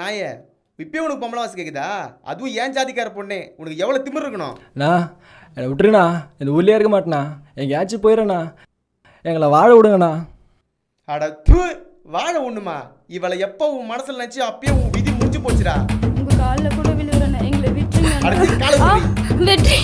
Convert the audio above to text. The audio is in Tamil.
நாயே, இப்பயே உனக்கு பொம்பளை வாசி கேக்குதா? அதுவும் ஏன் ஜாதிக்கார பொண்ணு, உனக்கு எவ்வளவு திமிரு இருக்கணும்? என்னை விட்டுருண்ணா, இந்த ஊர்லேயே இருக்க மாட்டேண்ணா, எங்கேயாச்சும் போயிடுறேண்ணா, எங்களை வாழ விடுங்கண்ணா. அட தூ, வாழ ஒண்ணுமா? இவளை எப்போ உன் மனசுல நினைச்சு அப்பயே உன் விதி முடிஞ்சு போச்சுடா. உங்க காலில் கூட விழுறேன், எங்களை விட்டுருங்க. அடுத்து காலை வெற்றி